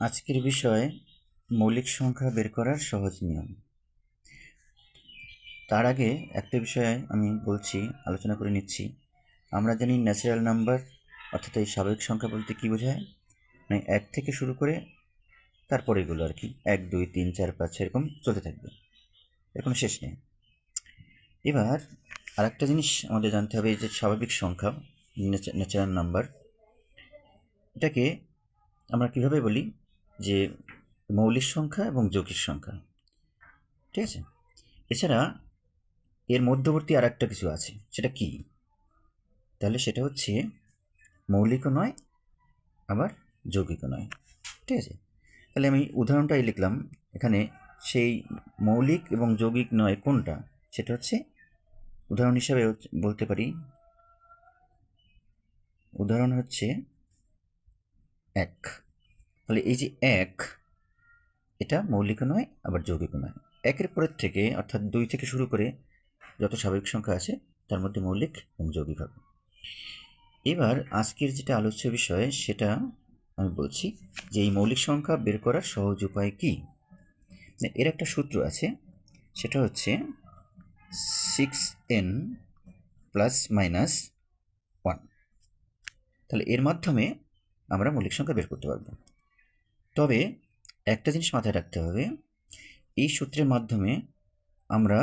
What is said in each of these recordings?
আজকের বিষয় মৌলিক সংখ্যা বের করার সহজ নিয়ম। তার আগে একটা বিষয়ে আমি বলছি, আলোচনা করে নিচ্ছি। আমরা জানি ন্যাচারাল নাম্বার অর্থাৎ এই স্বাভাবিক সংখ্যা বলতে কী বোঝায়, মানে 1 থেকে শুরু করে তারপরে এগুলো আর কি 1 2 3 4 5 এরকম চলতে থাকবে, এর কোনো শেষ নেই। এবার আরেকটা জিনিস আমাদের জানতে হবে, এই যে স্বাভাবিক সংখ্যা ন্যাচারাল নাম্বার, এটাকে আমরা কীভাবে বলি যে মৌলিক সংখ্যা এবং যৌগিক সংখ্যা, ঠিক আছে? এছাড়া এর মধ্যবর্তী আর একটা কিছু আছে, সেটা কি? তাহলে সেটা হচ্ছে মৌলিকও নয় আবার যৌগিকও নয়, ঠিক আছে? তাহলে আমি উদাহরণটাই লিখলাম এখানে, সেই মৌলিক এবং যৌগিক নয় কোনটা, সেটা হচ্ছে উদাহরণ হিসাবে বলতে পারি, উদাহরণ হচ্ছে 1। তাহলে এই যে 1, এটা মৌলিকও নয় আবার যৌগিকও নয়। 1-এর পরের থেকে অর্থাৎ 2 থেকে শুরু করে যত স্বাভাবিক সংখ্যা আছে তার মধ্যে মৌলিক এবং যৌগিক হবে। এবার আজকের যেটা আলোচ্য বিষয় সেটা আমি বলছি যে এই মৌলিক সংখ্যা বের করার সহজ উপায় কি। এর একটা সূত্র আছে, সেটা হচ্ছে 6n ± 1। তাহলে এর মাধ্যমে আমরা মৌলিক সংখ্যা বের করতে পারবো। তবে একটা জিনিস মাথায় রাখতে হবে, এই সূত্রের মাধ্যমে আমরা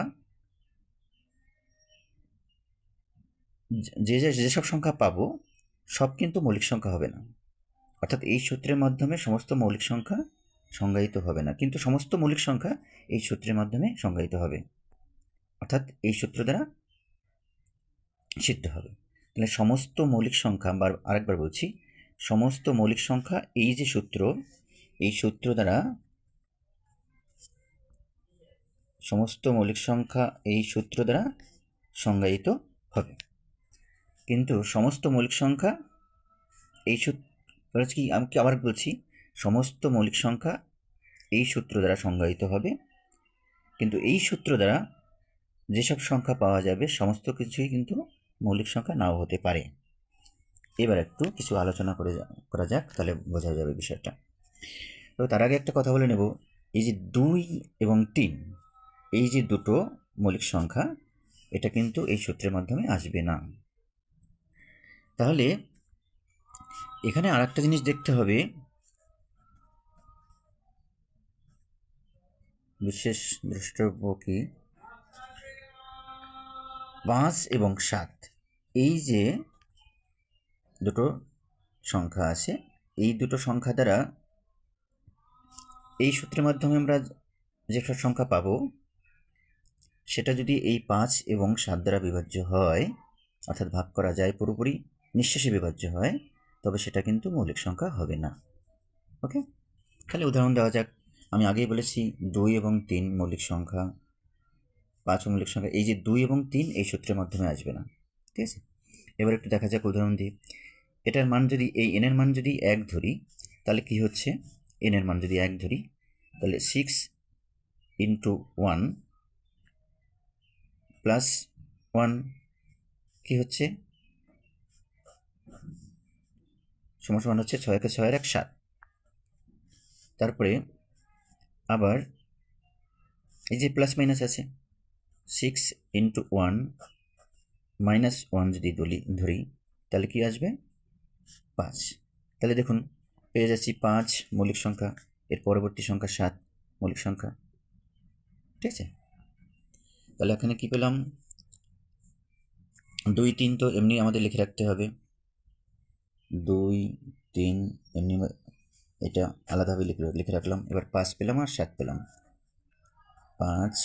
যেসব সংখ্যা পাবো সব কিন্তু মৌলিক সংখ্যা হবে না। অর্থাৎ এই সূত্রের মাধ্যমে সমস্ত মৌলিক সংখ্যা সংজ্ঞায়িত হবে না, কিন্তু সমস্ত মৌলিক সংখ্যা এই সূত্রের মাধ্যমে সংজ্ঞায়িত হবে, অর্থাৎ এই সূত্র দ্বারা সিদ্ধ হবে। তাহলে সমস্ত মৌলিক সংখ্যা, বা আরেকবার বলছি, সমস্ত মৌলিক সংখ্যা এই যে সূত্র, এই সূত্র দ্বারা সমস্ত মৌলিক সংখ্যা এই সূত্র দ্বারা সংজ্ঞায়িত হবে। কিন্তু সমস্ত মৌলিক সংখ্যা এই সূত্র কি, আমি কি আবার বলছি, সমস্ত মৌলিক সংখ্যা এই সূত্র দ্বারা সংজ্ঞায়িত হবে, কিন্তু এই সূত্র দ্বারা যেসব সংখ্যা পাওয়া যাবে সমস্ত কিছুই কিন্তু মৌলিক সংখ্যা নাও হতে পারে। এবার একটু কিছু আলোচনা করা যাক, তাহলে বোঝা যাবে বিষয়টা। তো তার আগে একটা কথা বলে নেব, এই যে 2 এবং 3, এই যে দুটো মৌলিক সংখ্যা, এটা কিন্তু এই সূত্রের মাধ্যমে আসবে না। তাহলে এখানে আর একটা জিনিস দেখতে হবে, বিশেষ দ্রষ্টব্য কি, 5 এবং 7, এই যে দুটো সংখ্যা আছে, এই দুটো সংখ্যা দ্বারা এই সূত্রের মাধ্যমে আমরা যেসব সংখ্যা পাবো সেটা যদি এই 5 এবং 7 দ্বারা বিভাজ্য হয়, অর্থাৎ ভাগ করা যায়, পুরোপুরি নিঃশেষে বিভাজ্য হয়, তবে সেটা কিন্তু মৌলিক সংখ্যা হবে না। ওকে, তাহলে উদাহরণ দেওয়া যাক। আমি আগেই বলেছি 2 এবং 3 মৌলিক সংখ্যা, 5 মৌলিক সংখ্যা, এই যে 2 এবং 3 এই সূত্রের মাধ্যমে আসবে না, ঠিক আছে? এবার একটু দেখা যাক উদাহরণ দিয়ে। এটার মান যদি, এই n এর মান যদি 1 ধরি, তাহলে কি হচ্ছে, n এর মান যদি 1 ধরি, তাহলে 6 × 1 + 1 কি হচ্ছে, সমান হচ্ছে 6 × 6 = 7। তারপরে আবার এই যে প্লাস মাইনাস আছে, 6 × 1 - 1 যদি ধরি, তাহলে কি আসবে, 5। তাহলে দেখুন পেয়ে যাচ্ছি 5 মৌলিক সংখ্যা, এর পরবর্তী সংখ্যা 7 মৌলিক সংখ্যা, ঠিক আছে? তাহলে এখানে কি পেলাম, 2 3 তো এমনি আমাদের লিখে রাখতে হবে, 2 3 এমনি এটা আলাদাভাবে লিখে রাখলাম। এবার 5 পেলাম আর 7 পেলাম, 5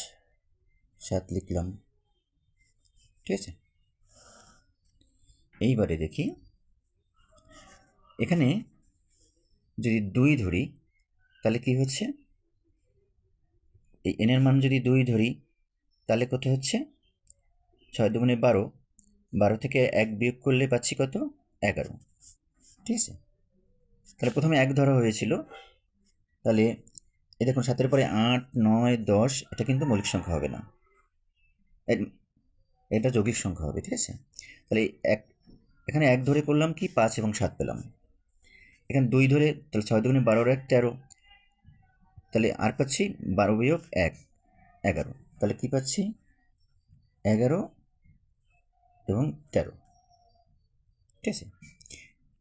7 লিখলাম, ঠিক আছে? এইবারে দেখি, এখানে যদি 2 ধরি তাহলে কি হচ্ছে, এই n এর মান যদি 2 ধরি তাহলে কত হচ্ছে, 6 × 2 = 12, 12 থেকে 1 বিয়োগ করলে পাচ্ছি কত, 11, ঠিক আছে? তাহলে প্রথমে 1 ধরা হয়েছিল, তাহলে এই দেখুন 7-এর পরে 8 9 10, এটা কিন্তু মৌলিক সংখ্যা হবে না, এটা যৌগিক সংখ্যা হবে, ঠিক আছে? তাহলে এখানে 1 ধরে করলাম কি, 5 এবং 7 পেলাম। এখানে 2 ধরে তাহলে 6 দুগুণে 12 আর 1 13, তাহলে আর পাচ্ছি 12 বিয়োগ 1 11, তাহলে কি পাচ্ছি 11 এবং 13। ঠিক আছে,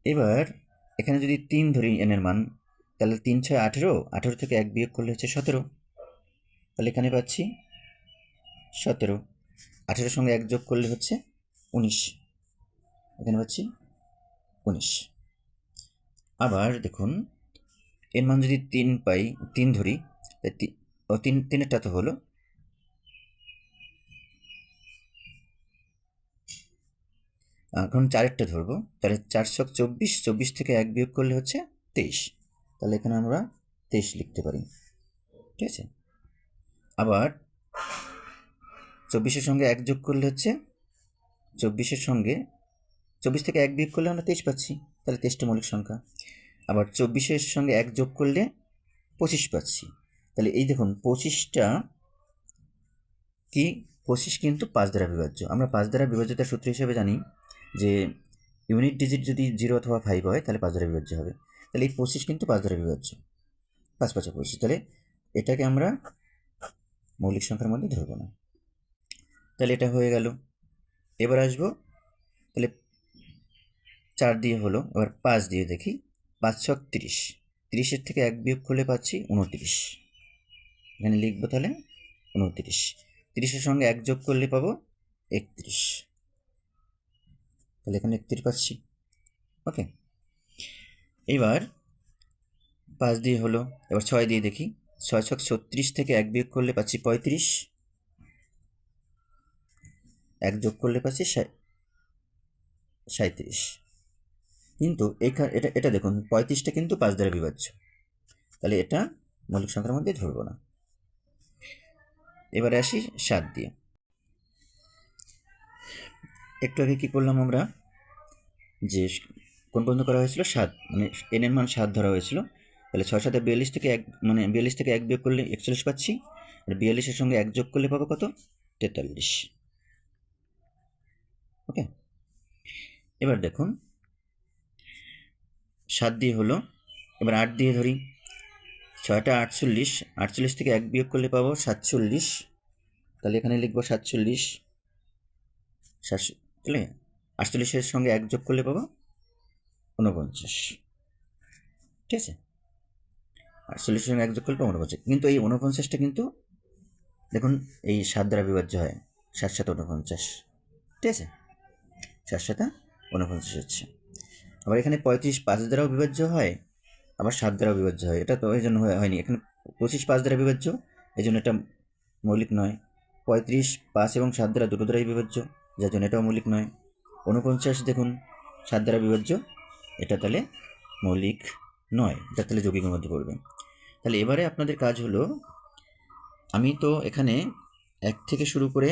এবার এখানে যদি 3 ধরি n এর মান, তাহলে 3 6 18, 18 থেকে 1 বিয়োগ করলে হচ্ছে 17, তাহলে এখানে পাচ্ছি 17, 18 সঙ্গে 1 যোগ করলে হচ্ছে 19, এখানে পাচ্ছি 19। আবার দেখুন এর মান যদি 3 পাই, 3 ধরি, 3 তো হলো, এখন 4টা ধরবো, তাহলে 4 ছক 24, 24 থেকে 1 বিয়োগ করলে হচ্ছে 23, তাহলে এখানে আমরা 23 লিখতে পারি। ঠিক আছে, আবার 24-এর সঙ্গে 1 যোগ করলে হচ্ছে 24-এর সঙ্গে 24 থেকে 1 বিয়োগ করলে আমরা 23 পাচ্ছি, তাহলে 23টা মৌলিক সংখ্যা। আবার 24-এর সঙ্গে 1 যোগ করলে 25 পাচ্ছি, তাহলে এই দেখুন 25টা কি, 25 কিন্তু 5 দ্বারা বিভাজ্য। আমরা 5 দ্বারা বিভাজ্যতার সূত্র হিসেবে জানি যে ইউনিট ডিজিট যদি 0 অথবা 5 হয় তাহলে 5 দ্বারা বিভাজ্য হবে, তাহলে এই 25 কিন্তু 5 দ্বারা বিভাজ্য, 5 5 25, তাহলে এটাকে আমরা মৌলিক সংখ্যার মধ্যে ধরবো না। তাহলে এটা হয়ে গেল। এবার আসবো, তাহলে 4 দিয়ে হলো, এবার 5 দিয়ে দেখি, 5 ছক 30, 30-এর থেকে 1 বিয়োগ করলে পাচ্ছি 29, এখানে লিখবো তাহলে 29, 30-এর সঙ্গে 1 যোগ করলে পাবো 31, তাহলে এখানে 31 পাচ্ছি। ওকে, এবার 5 দিয়ে হলো, এবার 6 দিয়ে দেখি, 6 ছক 36 থেকে 1 বিয়োগ করলে পাচ্ছি 35, 1 যোগ করলে পাচ্ছি 37, কিন্তু এটা দেখুন 35টা কিন্তু 5 দ্বারা বিভাজ্য, তাহলে এটা মৌলিক সংখ্যার মধ্যে ধরবো না। এবারে আসি 7 দিয়ে। একটু আগে কী করলাম আমরা, যে কোন পর্যন্ত করা হয়েছিল 7, মানে n এর মান 7 ধরা হয়েছিল, তাহলে 6 7 42 থেকে 1, মানে 42 থেকে 1 বিয়োগ করলে 41 পাচ্ছি, আর 42-এর সঙ্গে 1 যোগ করলে পাবো কত, 43। ওকে, এবার দেখুন 7 দিয়ে হলো, এবার 8 দিয়ে ধরি, 6টা 48, 48 থেকে 1 বিয়োগ করলে পাবো 47, তাহলে এখানে লিখবো 47, তাহলে 48-এর সঙ্গে 1 যোগ করলে পাবো 49। ঠিক আছে, 48-এর সঙ্গে 1 যোগ করলে পাবো 49, কিন্তু এই 49টা কিন্তু দেখুন এই 7 দ্বারা বিভাজ্য হয়, 7 7 49, ঠিক আছে, 7 7 49 হচ্ছে। আবার এখানে 35 5 দ্বারাও বিভাজ্য হয়, আবার 7 দ্বারাও বিভাজ্য হয়, এটা তো এই জন্য হয়নি, এখানে 25 5 দ্বারা বিভাজ্য, এই জন্য এটা মৌলিক নয়। 35 5 এবং 7 দ্বারা দুটো দ্বারাই বিভাজ্য, যার জন্য এটাও মৌলিক নয়। 49 দেখুন 7 দ্বারা বিভাজ্য, এটা তাহলে মৌলিক নয়, এটা তাহলে যৌগিকের মধ্যে পড়বে। তাহলে এবারে আপনাদের কাজ হলো, আমি তো এখানে 1 থেকে শুরু করে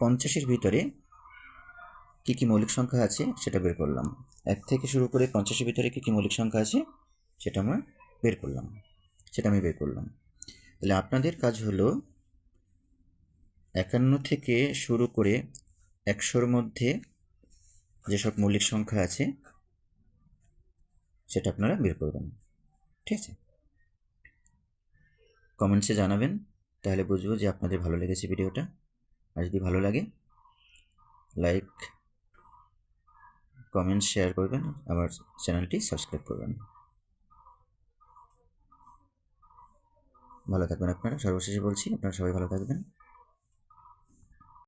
50-এর ভিতরে কী কী মৌলিক সংখ্যা আছে সেটা বের করলাম। 1 থেকে শুরু করে 50-এর ভিতরে কী কী মৌলিক সংখ্যা আছে সেটা আমি বের করলাম। তাহলে আপনাদের কাজ হলো 51 থেকে শুরু করে 100-র মধ্যে যেসব মৌলিক সংখ্যা আছে সেটা আপনারা বের করবেন। ঠিক আছে, কমেন্টসে জানাবেন, তাহলে বুঝবো যে আপনাদের ভালো লেগেছে ভিডিওটা। আর যদি ভালো লাগে লাইক কমেন্ট শেয়ার করবেন, আমার চ্যানেলটি সাবস্ক্রাইব করবেন। ভালো থাকবেন আপনারা, সর্বশেষে বলছি আপনারা সবাই ভালো থাকবেন।